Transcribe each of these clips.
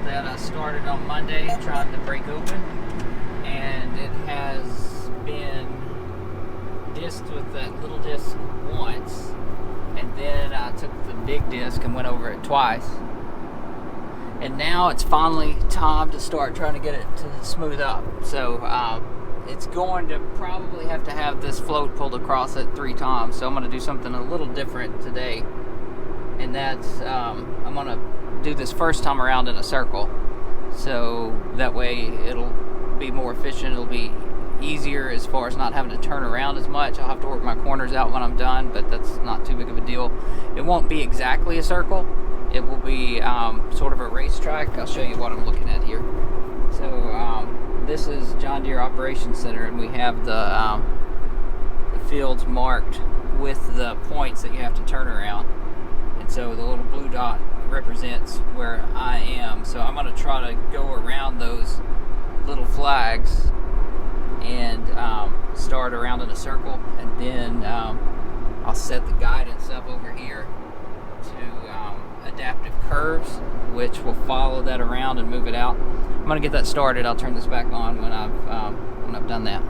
that I started on Monday trying to break open, and it has been disked with that little disc once, and then I took the big disc and went over it twice, and now it's finally time to start trying to get it to smooth up. So it's going to probably have to have this float pulled across it 3 times, so I'm going to do something a little different today, and that's I'm going to do this first time around in a circle, so that way it'll be more efficient. It'll be easier as far as not having to turn around as much. I'll have to work my corners out when I'm done, but that's not too big of a deal. It won't be exactly a circle. It will be sort of a racetrack. I'll show you what I'm looking at here. So this is John Deere Operations Center, and we have the fields marked with the points that you have to turn around, and so the little blue dot represents where I am. So I'm going to try to go around those little flags and start around in a circle, and then I'll set the guidance up over here to adaptive curves, which will follow that around and move it out. I'm going to get that started. I'll turn this back on when I've done that.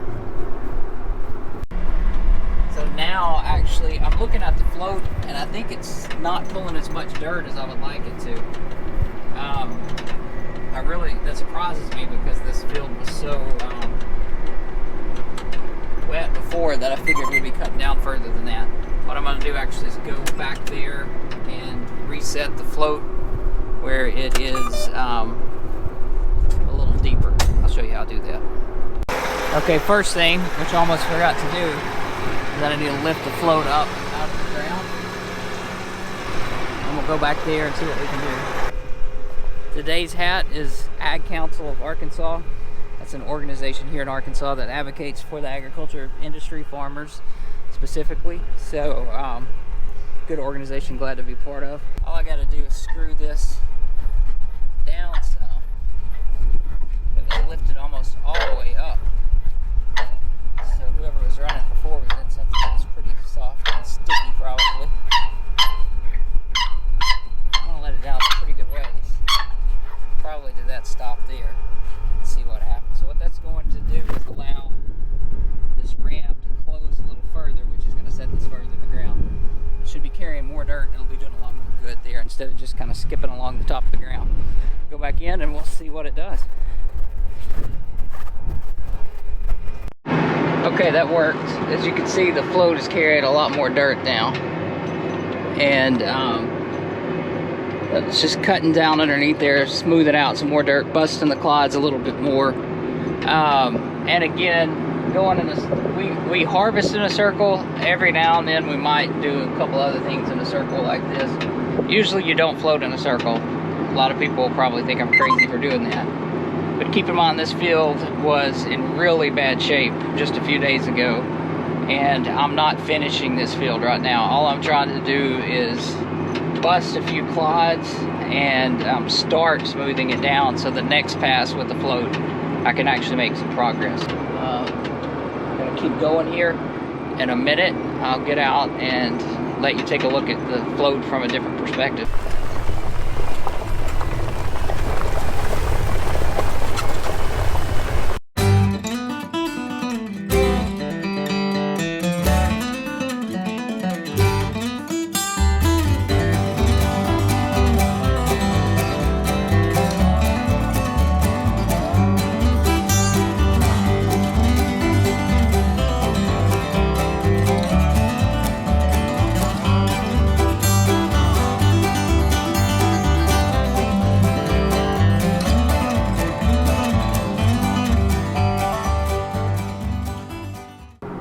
So now, actually, I'm looking at the float, and I think it's not pulling as much dirt as I would like it to. That surprises me, because this field was so wet before that I figured we'd be cutting down further than that. What I'm going to do actually is go back there and reset the float where it is a little deeper. I'll show you how to do that. Okay, first thing, which I almost forgot to do, is that I need to lift the float up out of the ground. And we'll go back there and see what we can do. Today's hat is Ag Council of Arkansas. That's an organization here in Arkansas that advocates for the agriculture industry, farmers specifically. So, good organization, glad to be part of. All I gotta do is screw this down some. It was lifted almost all the way up. So whoever was running it before was in something that was pretty soft and sticky, probably. I'm gonna let it down a pretty good ways. Probably to that stop there. Let's see what happens. So what that's going to do is allow this ram to close a little further, which is going to set this further in the ground. It should be carrying more dirt, and it'll be doing a lot more good there instead of just kind of skipping along the top of the ground. Go back in and we'll see what it does. Okay, that worked. As you can see, the float is carrying a lot more dirt now, and it's just cutting down underneath there, smoothing out some more dirt, busting the clods a little bit more. And again, going in a, we harvest in a circle. Every now and then we might do a couple other things in a circle like this. Usually you don't float in a circle. A lot of people will probably think I'm crazy for doing that. But keep in mind, this field was in really bad shape just a few days ago, and I'm not finishing this field right now. All I'm trying to do is bust a few clods and start smoothing it down, so the next pass with the float I can actually make some progress. I'm gonna keep going here. In a minute I'll get out and let you take a look at the float from a different perspective.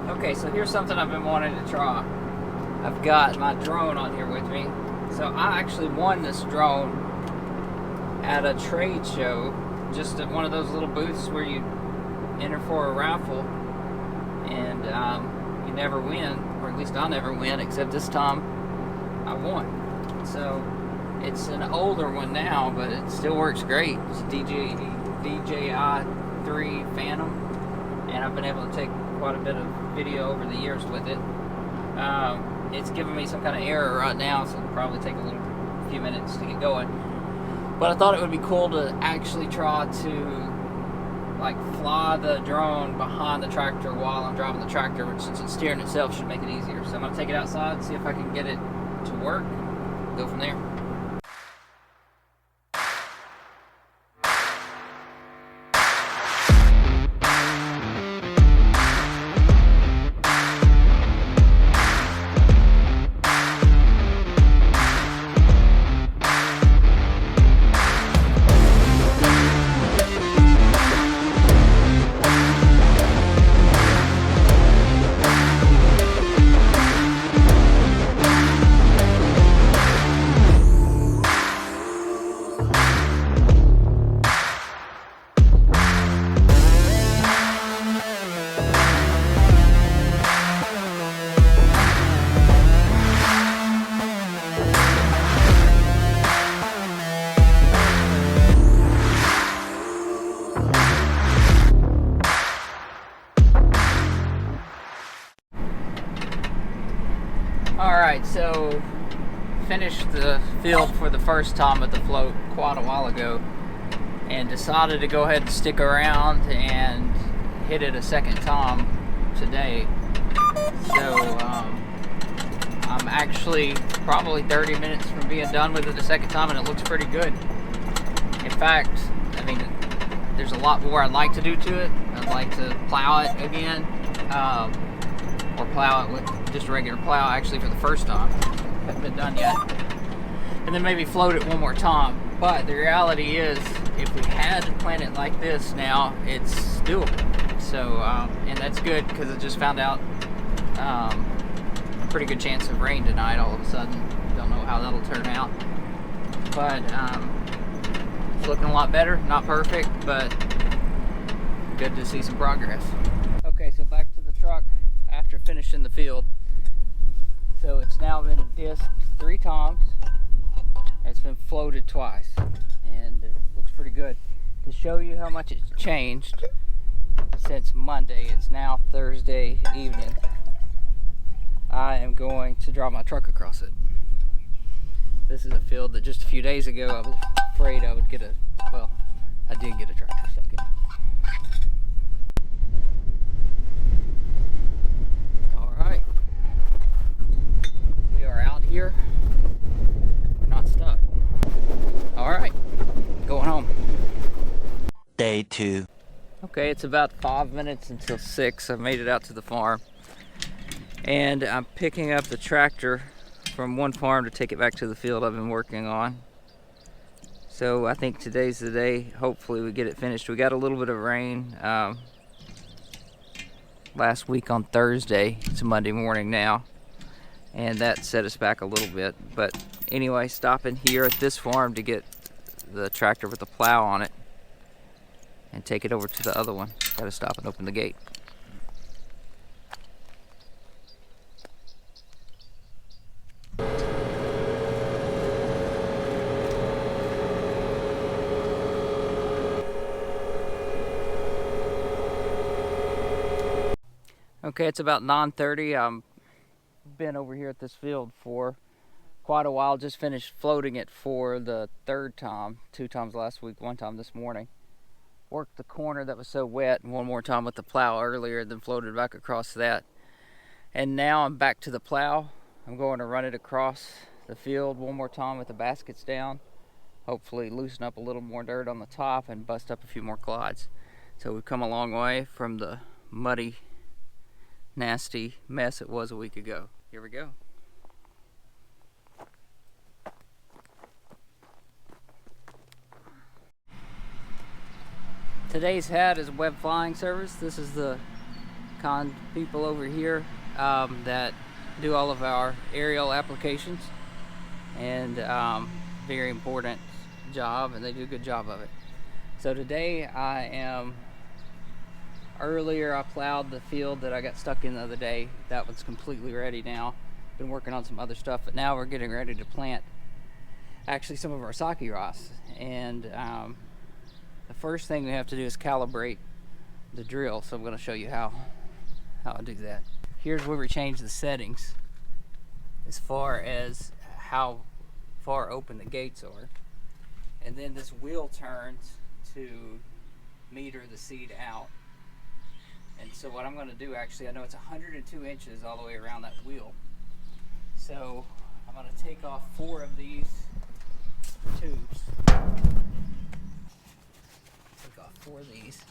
Okay, so here's something I've been wanting to try. I've got my drone on here with me. So I actually won this drone at a trade show, just at one of those little booths where you enter for a raffle, and you never win, or at least I never win, except this time I won. So it's an older one now, but it still works great. It's a DJI 3 Phantom, and I've been able to take quite a bit of video over the years with it. It's giving me some kind of error right now, so it'll probably take a few minutes to get going. But I thought it would be cool to actually try to like fly the drone behind the tractor while I'm driving the tractor, which since it's steering itself should make it easier. So I'm gonna take it outside, see if I can get it to work, go from there. Alright, so finished the field for the first time with the float quite a while ago and decided to go ahead and stick around and hit it a second time today. So I'm actually probably 30 minutes from being done with it a second time, and it looks pretty good. In fact, I mean, there's a lot more I'd like to do to it. I'd like to plow it again, or plow it with just a regular plow actually for the first time. Hasn't been done yet. And then maybe float it one more time. But the reality is, if we had to plant it like this now, it's doable. So, and that's good because I just found out a pretty good chance of rain tonight all of a sudden. Don't know how that'll turn out. But it's looking a lot better. Not perfect, but good to see some progress. Okay, so back to the truck after finishing the field. So it's now been disked 3 times. It's been floated twice, and it looks pretty good. To show you how much it's changed since Monday, it's now Thursday evening, I am going to drive my truck across it. This is a field that just a few days ago I was afraid I would get a, well, I did get a tractor stuck in. Alright, we are out here. We're not stuck. Alright, going home. Day 2. Okay, it's about 5 minutes until 6. I've made it out to the farm. And I'm picking up the tractor from one farm to take it back to the field I've been working on. So I think today's the day. Hopefully we get it finished. We got a little bit of rain last week on Thursday. It's Monday morning now, and that set us back a little bit. But anyway, stopping here at this farm to get the tractor with the plow on it and take it over to the other one. Gotta stop and open the gate. Okay, it's about 9:30. I've been over here at this field for quite a while. Just finished floating it for the 3rd time. 2 times last week, 1 time this morning. Worked the corner that was so wet one more time with the plow earlier, then floated back across that. And now I'm back to the plow. I'm going to run it across the field one more time with the baskets down. Hopefully loosen up a little more dirt on the top and bust up a few more clods. So we've come a long way from the muddy, nasty mess it was a week ago. Here we go. Today's hat is Web Flying Service. This is the people over here that do all of our aerial applications, and very important job, and they do a good job of it. So today earlier I plowed the field that I got stuck in the other day. That one's completely ready now. Been working on some other stuff, but now we're getting ready to plant actually some of our sake rice. And the first thing we have to do is calibrate the drill. So I'm going to show you how I do that. Here's where we change the settings as far as how far open the gates are. and then this wheel turns to meter the seed out. And so what I'm going to do, actually, I know it's 102 inches all the way around that wheel. So I'm going to take off 4 of these tubes. Take off 4 of these.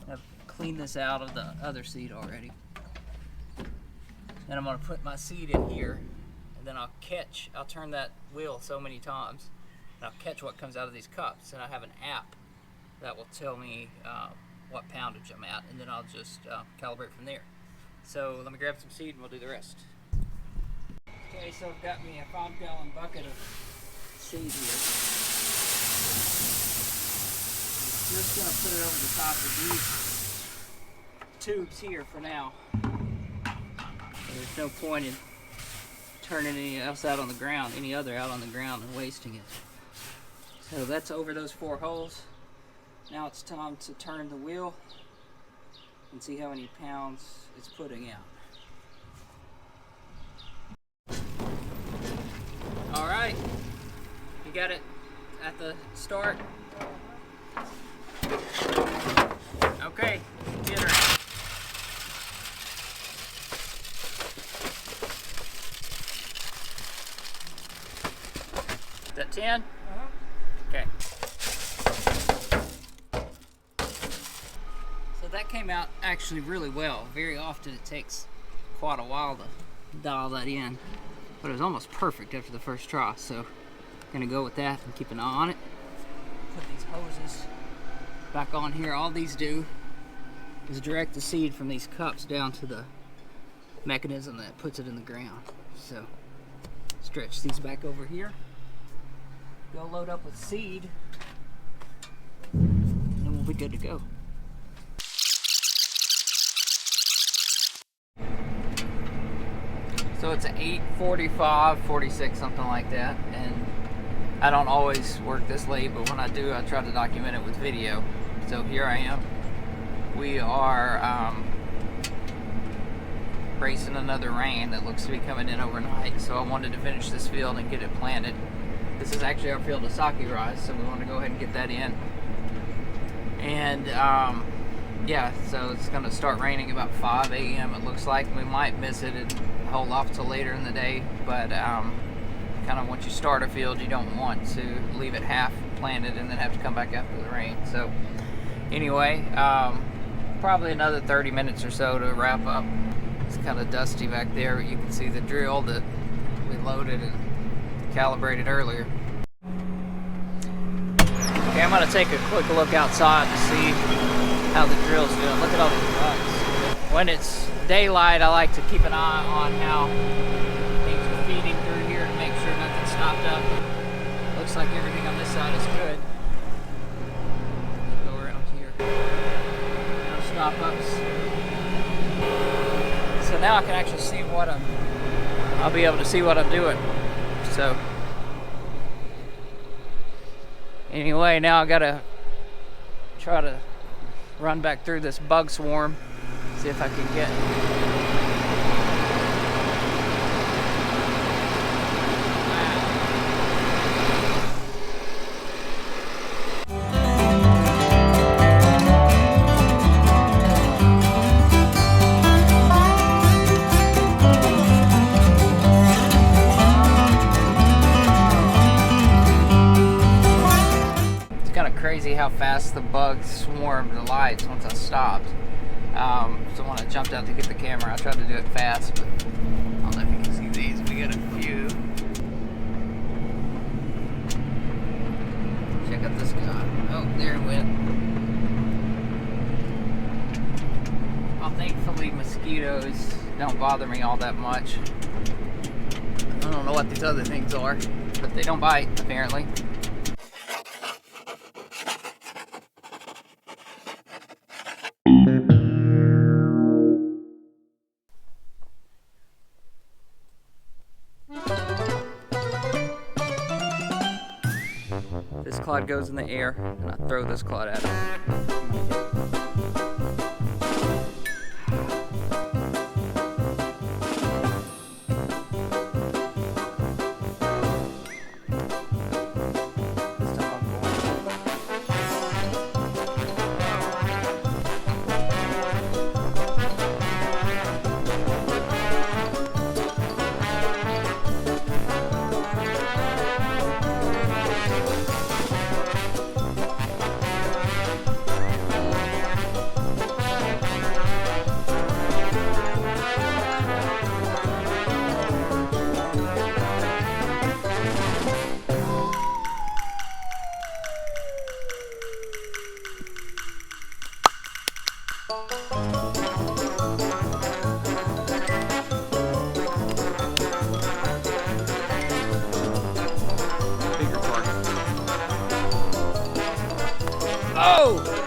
I've cleaned this out of the other seed already. Then I'm going to put my seed in here, and then I'll turn that wheel so many times, and I'll catch what comes out of these cups. And I have an app that will tell me what poundage I'm at, and then I'll just calibrate from there. So let me grab some seed and we'll do the rest. Okay, so I've got me a 5-gallon bucket of seed here. Just gonna put it over the top of these tubes here for now. There's no point in turning any else out on the ground, any other out on the ground, and wasting it. So that's over those 4 holes. Now it's time to turn the wheel and see how many pounds it's putting out. All right, you got it at the start. Okay, get her. Is that 10? Okay. So that came out actually really well. Very often it takes quite a while to dial that in, but it was almost perfect after the first try. So I'm gonna go with that and keep an eye on it. Put these hoses back on here. All these do is direct the seed from these cups down to the mechanism that puts it in the ground. So stretch these back over here. Go load up with seed, and then we'll be good to go. So it's 8:45, 46, something like that, and I don't always work this late, but when I do, I try to document it with video. So here I am. We are bracing another rain that looks to be coming in overnight, so I wanted to finish this field and get it planted. This is actually our field of sake rice, so we want to go ahead and get that in. And yeah, so it's going to start raining about 5 a.m. it looks like. We might miss it and hold off till later in the day, but kind of once you start a field, you don't want to leave it half planted and then have to come back after the rain. So anyway, probably another 30 minutes or so to wrap up. It's kind of dusty back there, but you can see the drill that we loaded and calibrated earlier. Okay, I'm going to take a quick look outside to see how the drill's doing. Look at all these bugs. When it's daylight, I like to keep an eye on how things are feeding through here to make sure nothing's stopped up. Looks like everything on this side is good. Go around here. No stop ups. So now I can actually see what I'll be able to see what I'm doing. So anyway, now I gotta try to run back through this bug swarm, see if I can get crazy how fast the bugs swarmed the lights once I stopped. So when I jumped out to get the camera, I tried to do it fast, but I don't know if you can see these. We got a few. Check out this guy. Oh, there it went. Well, thankfully mosquitoes don't bother me all that much. I don't know what these other things are, but they don't bite, apparently. This clod goes in the air, and I throw this clod at him. This time Oh!